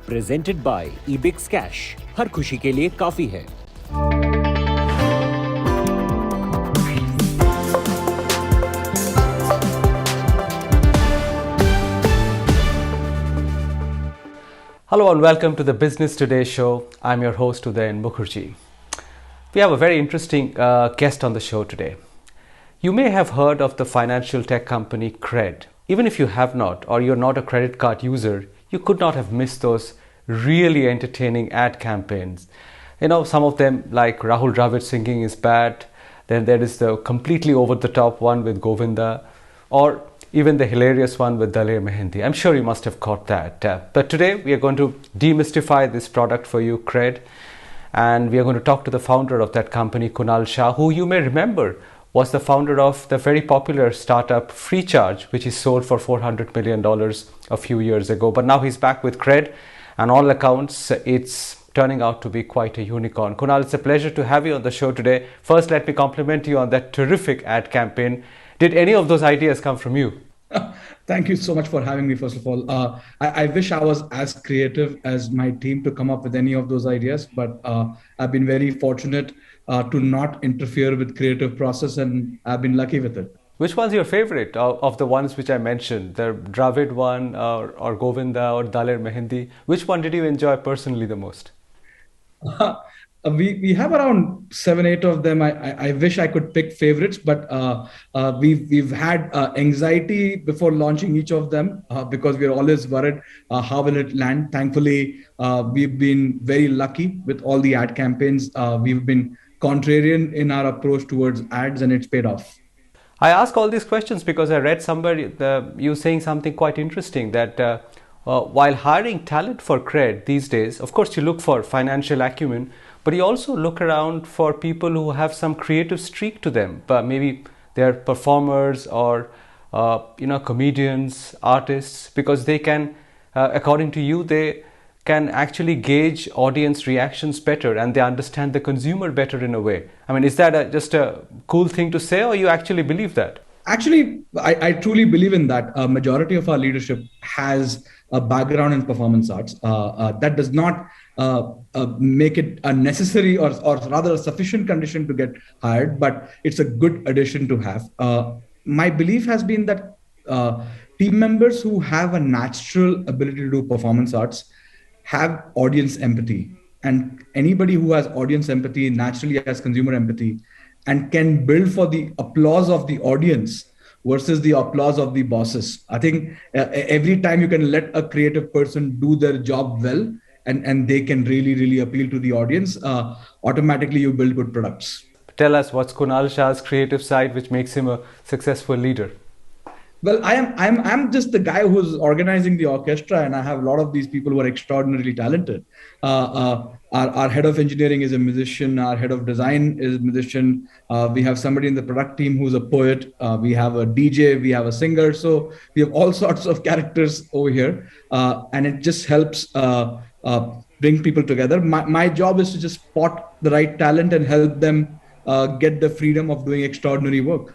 Presented by Ebix cash. हर खुशी के लिए काफी है। Hello and welcome to the Business Today show. I'm your host Udayan Mukherjee. We have a very interesting guest on the show today. You may have heard of the financial tech company Cred. Even if you have not, or you're not a credit card user, you could not have missed those really entertaining ad campaigns. You know, some of them like Rahul Dravid singing is bad. Then there is the completely over the top one with Govinda, or even the hilarious one with Daler Mehendi. I'm sure you must have caught that. But today we are going to demystify this product for you, Cred. And we are going to talk to the founder of that company, Kunal Shah, who you may remember was the founder of the very popular startup FreeCharge, which is sold for $400 million a few years ago. But now he's back with Cred, and all accounts, it's turning out to be quite a unicorn. Kunal, it's a pleasure to have you on the show today. First, let me compliment you on that terrific ad campaign. Did any of those ideas come from you? Thank you so much for having me, first of all. I wish I was as creative as my team to come up with any of those ideas, but I've been very fortunate to not interfere with creative process, and I've been lucky with it. Which one's your favorite of the ones which I mentioned? The Dravid one or Govinda or Daler Mehendi? Which one did you enjoy personally the most? We have around 7-8 of them. I wish I could pick favorites, but we've had anxiety before launching each of them because we're always worried how will it land. Thankfully, we've been very lucky with all the ad campaigns. We've been contrarian in our approach towards ads, and it's paid off. I ask all these questions because I read somebody you saying something quite interesting that while hiring talent for Cred these days, of course you look for financial acumen, but you also look around for people who have some creative streak to them. But maybe they're performers or comedians, artists, because they can, according to you, they can actually gauge audience reactions better and they understand the consumer better in a way. I mean, is that just a cool thing to say, or you actually believe that? Actually, I truly believe in that. A majority of our leadership has a background in performance arts. That does not make it a necessary or rather a sufficient condition to get hired, but it's a good addition to have. My belief has been that team members who have a natural ability to do performance arts have audience empathy. And anybody who has audience empathy naturally has consumer empathy and can build for the applause of the audience versus the applause of the bosses. I think every time you can let a creative person do their job well and they can really, really appeal to the audience, automatically you build good products. Tell us what's Kunal Shah's creative side which makes him a successful leader. Well, I'm just the guy who's organizing the orchestra, and I have a lot of these people who are extraordinarily talented. Our head of engineering is a musician. Our head of design is a musician. We have somebody in the product team who's a poet. We have a DJ. We have a singer. So we have all sorts of characters over here, and it just helps bring people together. My job is to just spot the right talent and help them get the freedom of doing extraordinary work.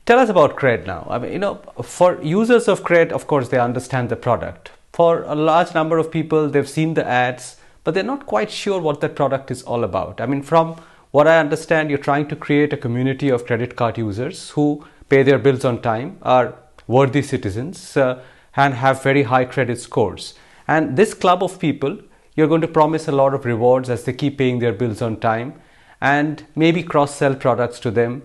Tell us about Cred now. I mean, for users of Cred, of course, they understand the product. For a large number of people, they've seen the ads, but they're not quite sure what that product is all about. I mean, from what I understand, you're trying to create a community of credit card users who pay their bills on time, are worthy citizens, and have very high credit scores. And this club of people, you're going to promise a lot of rewards as they keep paying their bills on time and maybe cross-sell products to them.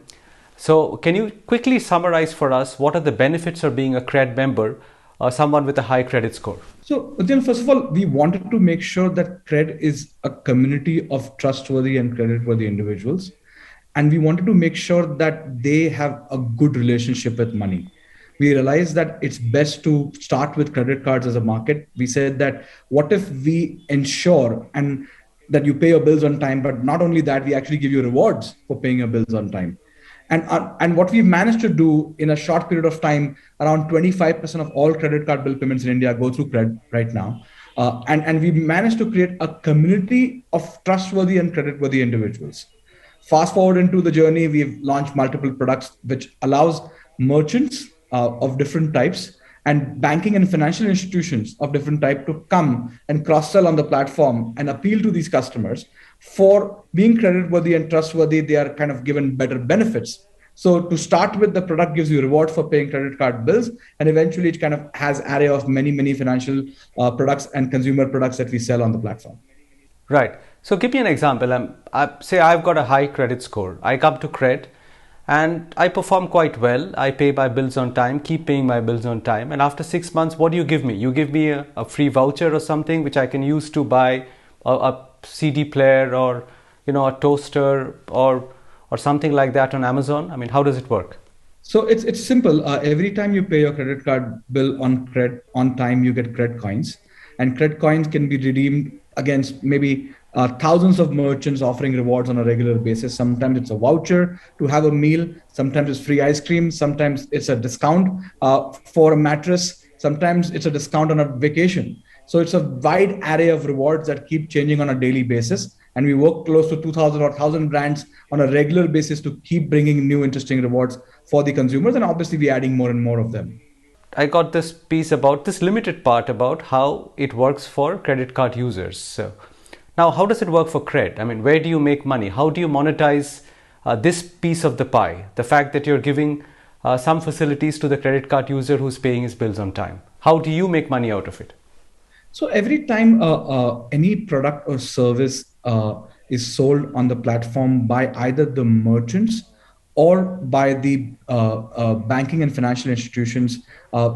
So can you quickly summarize for us what are the benefits of being a Cred member or someone with a high credit score? So, Udyan, first of all, we wanted to make sure that Cred is a community of trustworthy and creditworthy individuals. And we wanted to make sure that they have a good relationship with money. We realized that it's best to start with credit cards as a market. We said that what if we ensure and that you pay your bills on time, but not only that, we actually give you rewards for paying your bills on time. And what we've managed to do in a short period of time, around 25% of all credit card bill payments in India go through Cred right now. And we managed to create a community of trustworthy and creditworthy individuals. Fast forward into the journey, we've launched multiple products, which allows merchants of different types and banking and financial institutions of different type to come and cross sell on the platform and appeal to these customers for being credit worthy and trustworthy. They are kind of given better benefits. So to start with, the product gives you reward for paying credit card bills, and eventually it kind of has array of many financial products and consumer products that we sell on the platform. Right. So give me an example. Say I've got a high credit score. I come to Cred and I perform quite well. I pay my bills on time, keep paying my bills on time. And after 6 months, what do you give me? You give me a free voucher or something which I can use to buy a CD player or a toaster or something like that on Amazon. I mean, how does it work? So it's simple. Every time you pay your credit card bill on Cred on time, you get Cred coins, and Cred coins can be redeemed against maybe thousands of merchants offering rewards on a regular basis. Sometimes it's a voucher to have a meal. Sometimes it's free ice cream. Sometimes it's a discount for a mattress. Sometimes it's a discount on a vacation. So it's a wide array of rewards that keep changing on a daily basis. And we work close to 2,000 or 1,000 brands on a regular basis to keep bringing new interesting rewards for the consumers. And obviously, we're adding more and more of them. I got this piece about this limited part about how it works for credit card users. So now, how does it work for Cred? I mean, where do you make money? How do you monetize this piece of the pie? The fact that you're giving some facilities to the credit card user who's paying his bills on time. How do you make money out of it? So every time any product or service is sold on the platform by either the merchants or by the banking and financial institutions,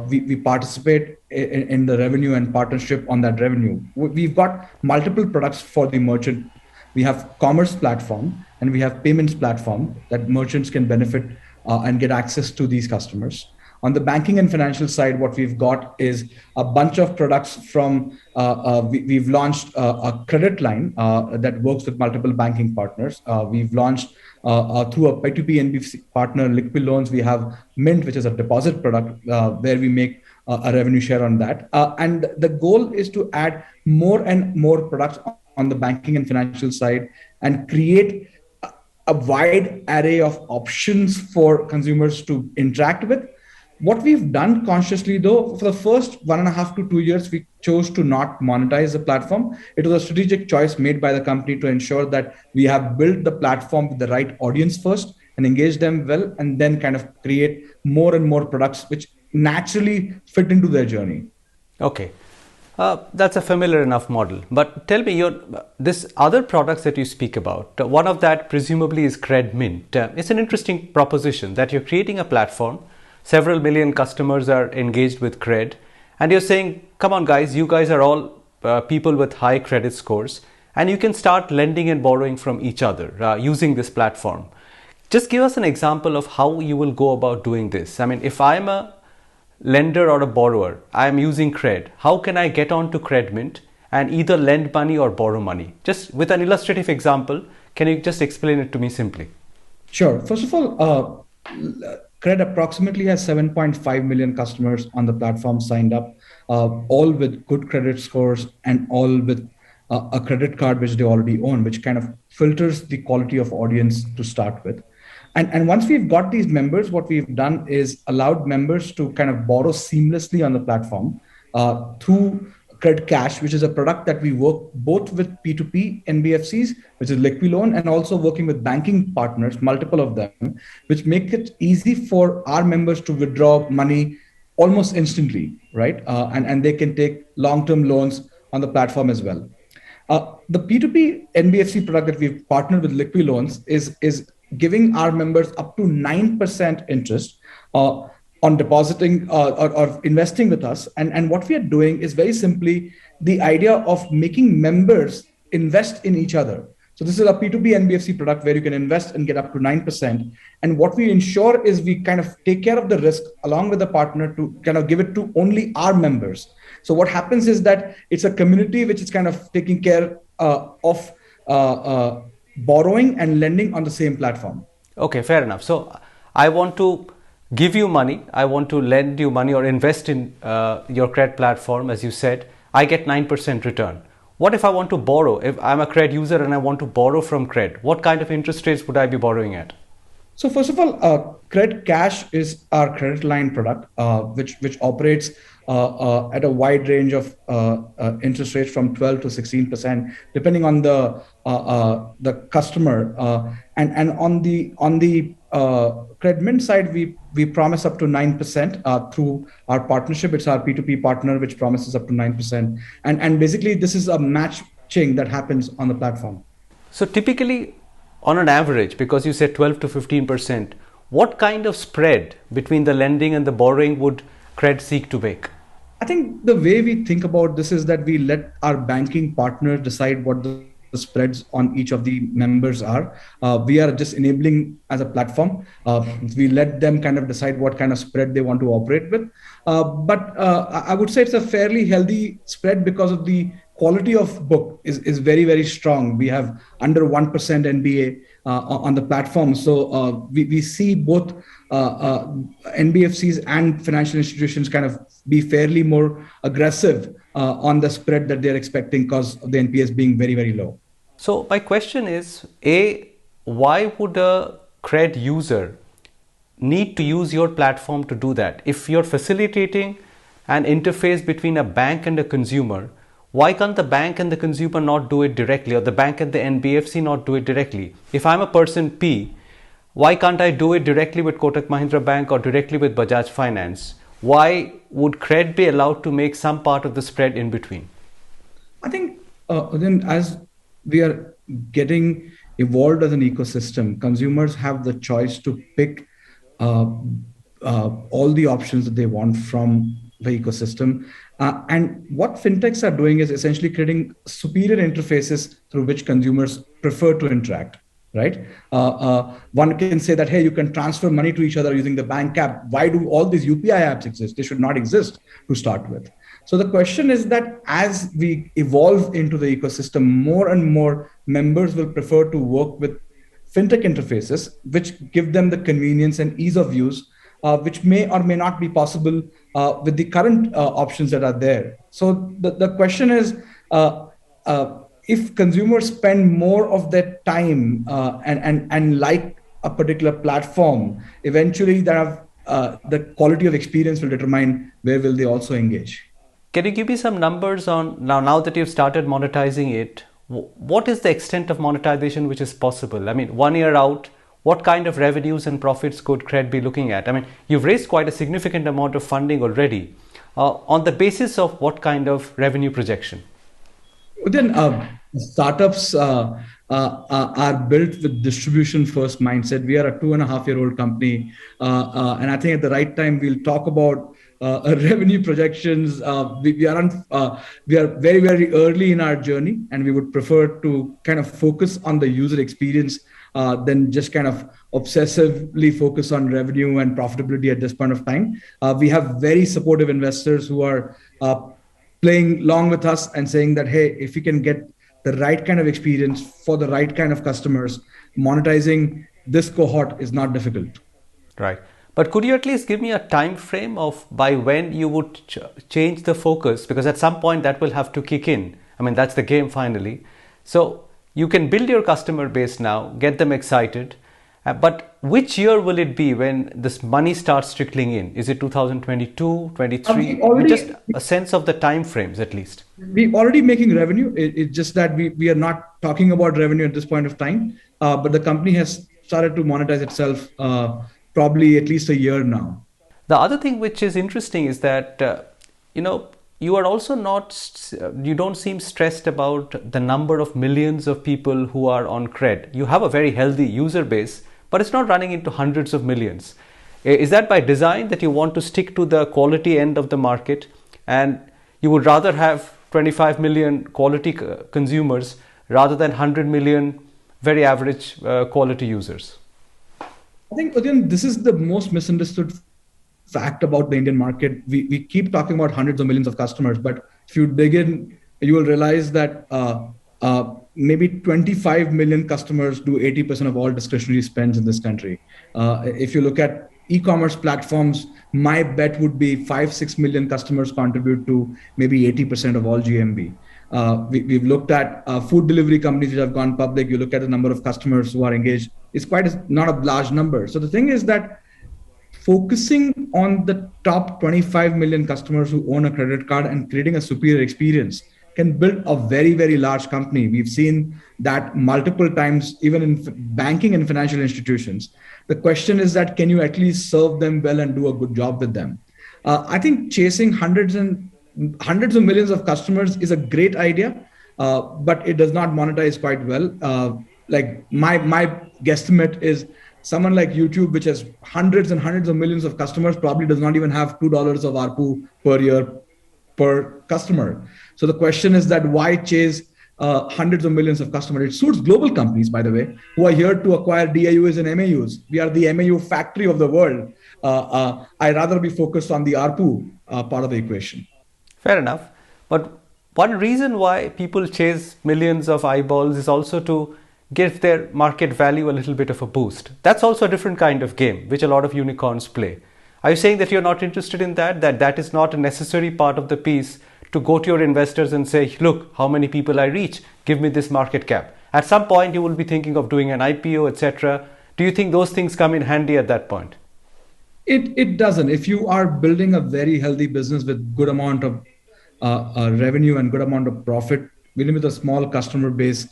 we participate in the revenue and partnership on that revenue. We've got multiple products for the merchant. We have commerce platform and we have payments platform that merchants can benefit and get access to these customers. On the banking and financial side, what we've got is a bunch of products from, we've launched a credit line that works with multiple banking partners. We've launched through a P2P NBFC partner, Liquid Loans. We have Mint, which is a deposit product where we make a revenue share on that. And the goal is to add more and more products on the banking and financial side and create a wide array of options for consumers to interact with. What we've done consciously, though, for the first 1.5 to 2 years, we chose to not monetize the platform. It was a strategic choice made by the company to ensure that we have built the platform with the right audience first and engage them well, and then kind of create more and more products which naturally fit into their journey. Okay. That's a familiar enough model. But tell me, this other products that you speak about, one of that presumably is Cred Mint. It's an interesting proposition that you're creating a platform. Several million customers are engaged with Cred, and you're saying, come on guys, you guys are all people with high credit scores, and you can start lending and borrowing from each other using this platform. Just give us an example of how you will go about doing this. I mean, if I'm a lender or a borrower, I'm using Cred, how can I get on to Cred Mint and either lend money or borrow money? Just with an illustrative example, can you just explain it to me simply? Sure. First of all, Cred approximately has 7.5 million customers on the platform signed up, all with good credit scores and all with a credit card which they already own, which kind of filters the quality of audience to start with. And once we've got these members, what we've done is allowed members to kind of borrow seamlessly on the platform through Cred Cash, which is a product that we work both with P2P NBFCs, which is Liquid Loan, and also working with banking partners, multiple of them, which make it easy for our members to withdraw money almost instantly, right? And they can take long-term loans on the platform as well. The P2P NBFC product that we've partnered with Liquid Loans is giving our members up to 9% interest on depositing or investing with us. And what we are doing is very simply the idea of making members invest in each other. So this is a P2P NBFC product where you can invest and get up to 9%. And what we ensure is we kind of take care of the risk along with the partner to kind of give it to only our members. So what happens is that it's a community which is kind of taking care of borrowing and lending on the same platform. Okay, fair enough. So I want to give you money, I want to lend you money or invest in your Cred platform, as you said, I get 9% return. What if I want to borrow? If I'm a Cred user and I want to borrow from Cred, what kind of interest rates would I be borrowing at? So first of all, Credit Cash is our credit line product, which operates at a wide range of interest rates from 12 to 16%, depending on the customer. And on the Credit Mint side, we promise up to 9% through our partnership. It's our P2P partner, which promises up to 9%. And basically, this is a matching that happens on the platform. So typically, on an average, because you said 12 to 15%, what kind of spread between the lending and the borrowing would Cred seek to make? I think the way we think about this is that we let our banking partners decide what the spreads on each of the members are. We are just enabling as a platform. We let them kind of decide what kind of spread they want to operate with. But I would say it's a fairly healthy spread because of the quality of book is very, very strong. We have under 1% NBA on the platform. So we see both NBFCs and financial institutions kind of be fairly more aggressive on the spread that they're expecting because of the NPS being very, very low. So my question is, A, why would a Cred user need to use your platform to do that? If you're facilitating an interface between a bank and a consumer, why can't the bank and the consumer not do it directly, or the bank and the NBFC not do it directly? If I'm a person P, why can't I do it directly with Kotak Mahindra Bank or directly with Bajaj Finance? Why would Cred be allowed to make some part of the spread in between? I think then as we are getting evolved as an ecosystem, consumers have the choice to pick all the options that they want from the ecosystem. And what fintechs are doing is essentially creating superior interfaces through which consumers prefer to interact, right? One can say that, hey, you can transfer money to each other using the bank app. Why do all these UPI apps exist? They should not exist to start with. So the question is that as we evolve into the ecosystem, more and more members will prefer to work with fintech interfaces, which give them the convenience and ease of use, which may or may not be possible with the current options that are there. So the question is, if consumers spend more of their time and like a particular platform, eventually the quality of experience will determine where will they also engage. Can you give me some numbers on, now that you've started monetizing it, what is the extent of monetization which is possible? I mean, 1 year out, what kind of revenues and profits could Cred be looking at? I mean, you've raised quite a significant amount of funding already. On the basis of what kind of revenue projection? Then startups are built with distribution first mindset. We are a 2.5-year-old company. And I think at the right time, we'll talk about revenue projections. We are very, very early in our journey, and we would prefer to kind of focus on the user experience than just kind of obsessively focus on revenue and profitability at this point of time. We have very supportive investors who are playing along with us and saying that, hey, if we can get the right kind of experience for the right kind of customers, monetizing this cohort is not difficult. Right. But could you at least give me a time frame of by when you would change the focus? Because at some point that will have to kick in. I mean, that's the game finally. So you can build your customer base now, get them excited. But which year will it be when this money starts trickling in? Is it 2022, 23? Just a sense of the time frames at least. We're already making revenue. It's just that we are not talking about revenue at this point of time. But the company has started to monetize itself probably at least a year now. The other thing which is interesting is that, you are also you don't seem stressed about the number of millions of people who are on Cred. You have a very healthy user base, but it's not running into hundreds of millions. Is that by design that you want to stick to the quality end of the market and you would rather have 25 million quality consumers rather than 100 million very average quality users? I think, again, this is the most misunderstood fact about the Indian market. We keep talking about hundreds of millions of customers, but if you dig in, you will realize that maybe 25 million customers do 80% of all discretionary spends in this country. If you look at e-commerce platforms, my bet would be 5-6 million customers contribute to maybe 80% of all GMV. We've looked at food delivery companies which have gone public. You look at the number of customers who are engaged. It's not a large number. So the thing is that focusing on the top 25 million customers who own a credit card and creating a superior experience can build a very, very large company. We've seen that multiple times, even in banking and financial institutions. The question is that can you at least serve them well and do a good job with them? I think chasing hundreds of millions of customers is a great idea, but it does not monetize quite well. Like my guesstimate is someone like YouTube, which has hundreds and hundreds of millions of customers, probably does not even have $2 of ARPU per year per customer. So the question is that why chase hundreds of millions of customers? It suits global companies, by the way, who are here to acquire DAUs and MAUs. We are the MAU factory of the world. I'd rather be focused on the ARPU part of the equation. Fair enough. But one reason why people chase millions of eyeballs is also to give their market value a little bit of a boost. That's also a different kind of game, which a lot of unicorns play. Are you saying that you're not interested in that? That is not a necessary part of the piece to go to your investors and say, look, how many people I reach, give me this market cap. At some point, you will be thinking of doing an IPO, etc. Do you think those things come in handy at that point? It doesn't. If you are building a very healthy business with good amount of revenue and good amount of profit, even with a small customer base,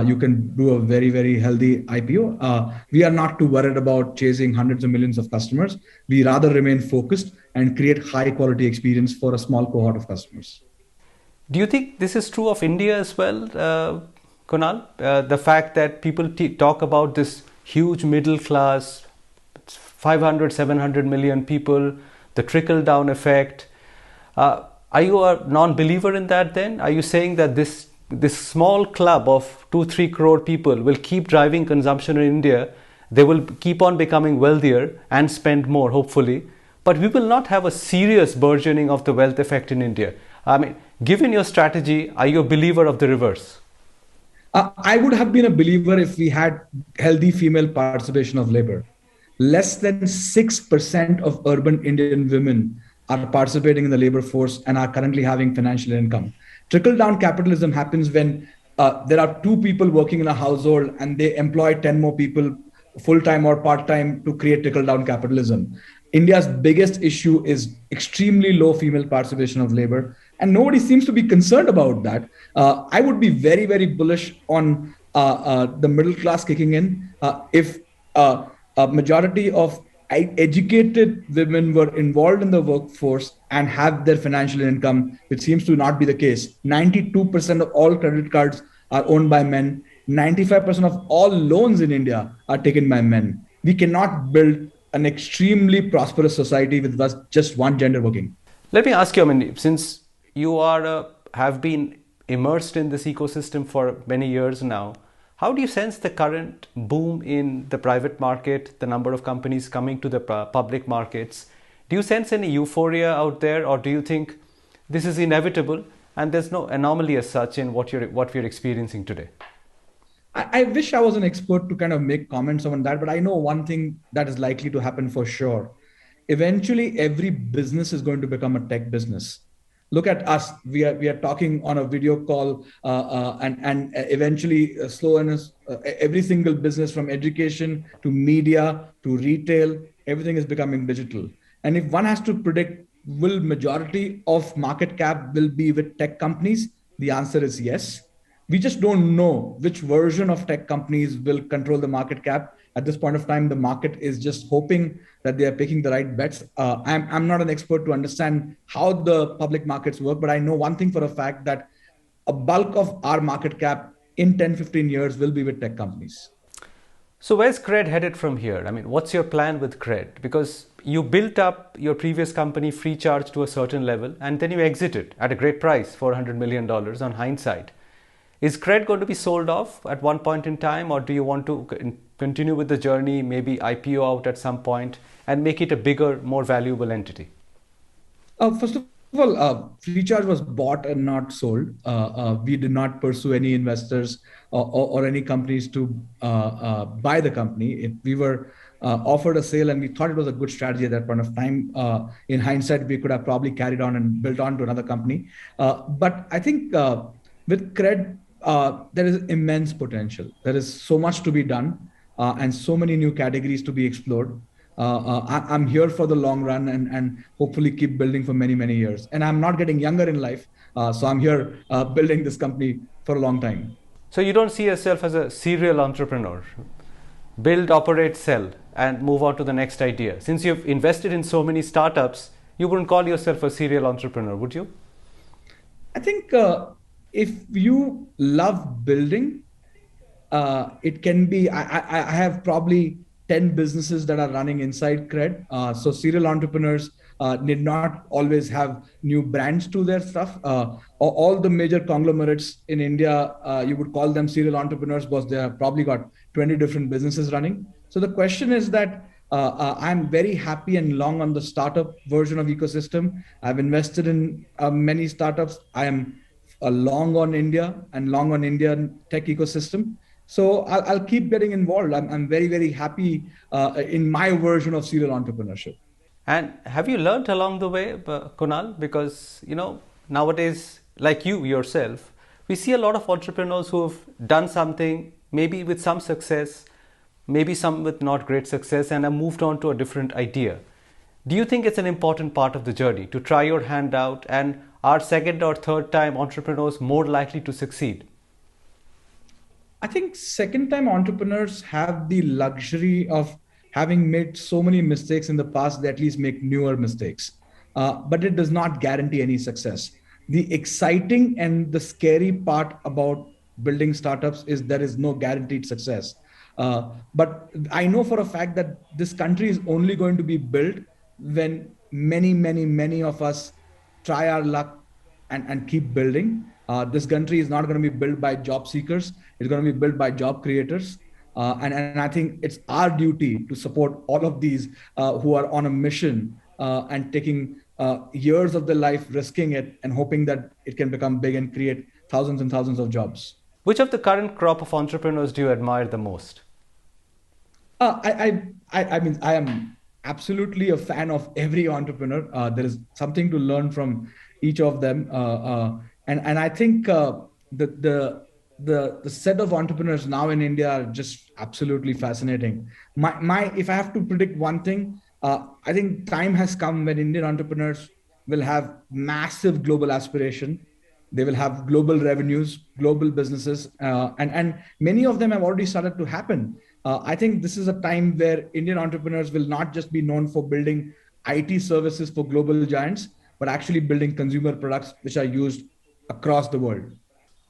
you can do a very, very healthy IPO. We are not too worried about chasing hundreds of millions of customers. We rather remain focused and create high quality experience for a small cohort of customers. Do you think this is true of India as well, Kunal? The fact that people talk about this huge middle class, 500, 700 million people, the trickle down effect. Are you a non-believer in that then? Are you saying that this small club of 2-3 crore people will keep driving consumption in India? They will keep on becoming wealthier and spend more, hopefully. But we will not have a serious burgeoning of the wealth effect in India. I mean, given your strategy, are you a believer of the reverse? I would have been a believer if we had healthy female participation of labor. Less than 6% of urban Indian women are participating in the labor force and are currently having financial income. Trickle-down capitalism happens when there are 2 people working in a household and they employ 10 more people full-time or part-time to create trickle-down capitalism. India's biggest issue is extremely low female participation of labor, and nobody seems to be concerned about that. I would be very, very bullish on the middle class kicking in. If a majority of educated women were involved in the workforce and have their financial income, which seems to not be the case. 92% of all credit cards are owned by men. 95% of all loans in India are taken by men. We cannot build an extremely prosperous society with just one gender working. Let me ask you, Amandeep, since you have been immersed in this ecosystem for many years now, how do you sense the current boom in the private market, the number of companies coming to the public markets? Do you sense any euphoria out there, or do you think this is inevitable and there's no anomaly as such in what we're experiencing today? I wish I was an expert to kind of make comments on that, but I know one thing that is likely to happen for sure. Eventually, every business is going to become a tech business. Look at us. We are talking on a video call, and eventually, slowness. Every single business, from education to media to retail, everything is becoming digital. And if one has to predict, will majority of market cap will be with tech companies? The answer is yes. We just don't know which version of tech companies will control the market cap. At this point of time, the market is just hoping that they are picking the right bets. I'm not an expert to understand how the public markets work, but I know one thing for a fact, that a bulk of our market cap in 10, 15 years will be with tech companies. So where's Cred headed from here? I mean, what's your plan with Cred? Because you built up your previous company, Freecharge, to a certain level, and then you exited at a great price, $400 million on hindsight. Is Cred going to be sold off at one point in time, or do you want to continue with the journey, maybe IPO out at some point and make it a bigger, more valuable entity? First of all, Freecharge was bought and not sold. We did not pursue any investors or any companies to buy the company. We were offered a sale, and we thought it was a good strategy at that point of time. In hindsight, we could have probably carried on and built on to another company. But I think With Cred, there is immense potential. There is so much to be done, and so many new categories to be explored. I'm here for the long run, and hopefully keep building for many, many years. And I'm not getting younger in life, so I'm here building this company for a long time. So you don't see yourself as a serial entrepreneur? Build, operate, sell, and move on to the next idea. Since you've invested in so many startups, you wouldn't call yourself a serial entrepreneur, would you? I think if you love building, it can be. I have probably 10 businesses that are running inside Cred. So serial entrepreneurs need not always have new brands to their stuff. All the major conglomerates in India, you would call them serial entrepreneurs because they have probably got 20 different businesses running. So the question is that I'm very happy and long on the startup version of ecosystem. I've invested in many startups. I am long on India and long on Indian tech ecosystem. So I'll keep getting involved. I'm very, very happy in my version of serial entrepreneurship. And have you learned along the way, Kunal? Because, nowadays, like you yourself, we see a lot of entrepreneurs who have done something, maybe with some success, maybe some with not great success, and have moved on to a different idea. Do you think it's an important part of the journey to try your hand out, and are second or third time entrepreneurs more likely to succeed? I think second time entrepreneurs have the luxury of having made so many mistakes in the past, they at least make newer mistakes. But it does not guarantee any success. The exciting and the scary part about building startups is there is no guaranteed success. But I know for a fact that this country is only going to be built when many, many, many of us try our luck and keep building. This country is not going to be built by job seekers. It's going to be built by job creators. And I think it's our duty to support all of these who are on a mission and taking years of their life, risking it and hoping that it can become big and create thousands and thousands of jobs. Which of the current crop of entrepreneurs do you admire the most? I mean, I am absolutely a fan of every entrepreneur. There is something to learn from each of them. And I think the set of entrepreneurs now in India are just absolutely fascinating. If I have to predict one thing, I think time has come when Indian entrepreneurs will have massive global aspiration. They will have global revenues, global businesses, and many of them have already started to happen. I think this is a time where Indian entrepreneurs will not just be known for building IT services for global giants, but actually building consumer products which are used across the world.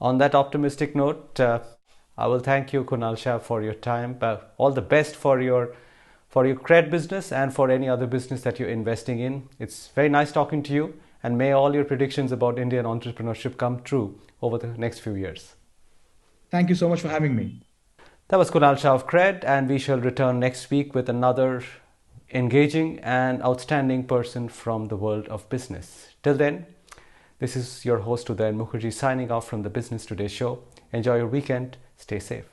On that optimistic note, I will thank you, Kunal Shah, for your time. All the best for your Cred business and for any other business that you're investing in. It's very nice talking to you, and may all your predictions about Indian entrepreneurship come true over the next few years. Thank you so much for having me. That was Kunal Shah of Cred, and we shall return next week with another engaging and outstanding person from the world of business. Till then, this is your host Udayan Mukherjee signing off from the Business Today show. Enjoy your weekend. Stay safe.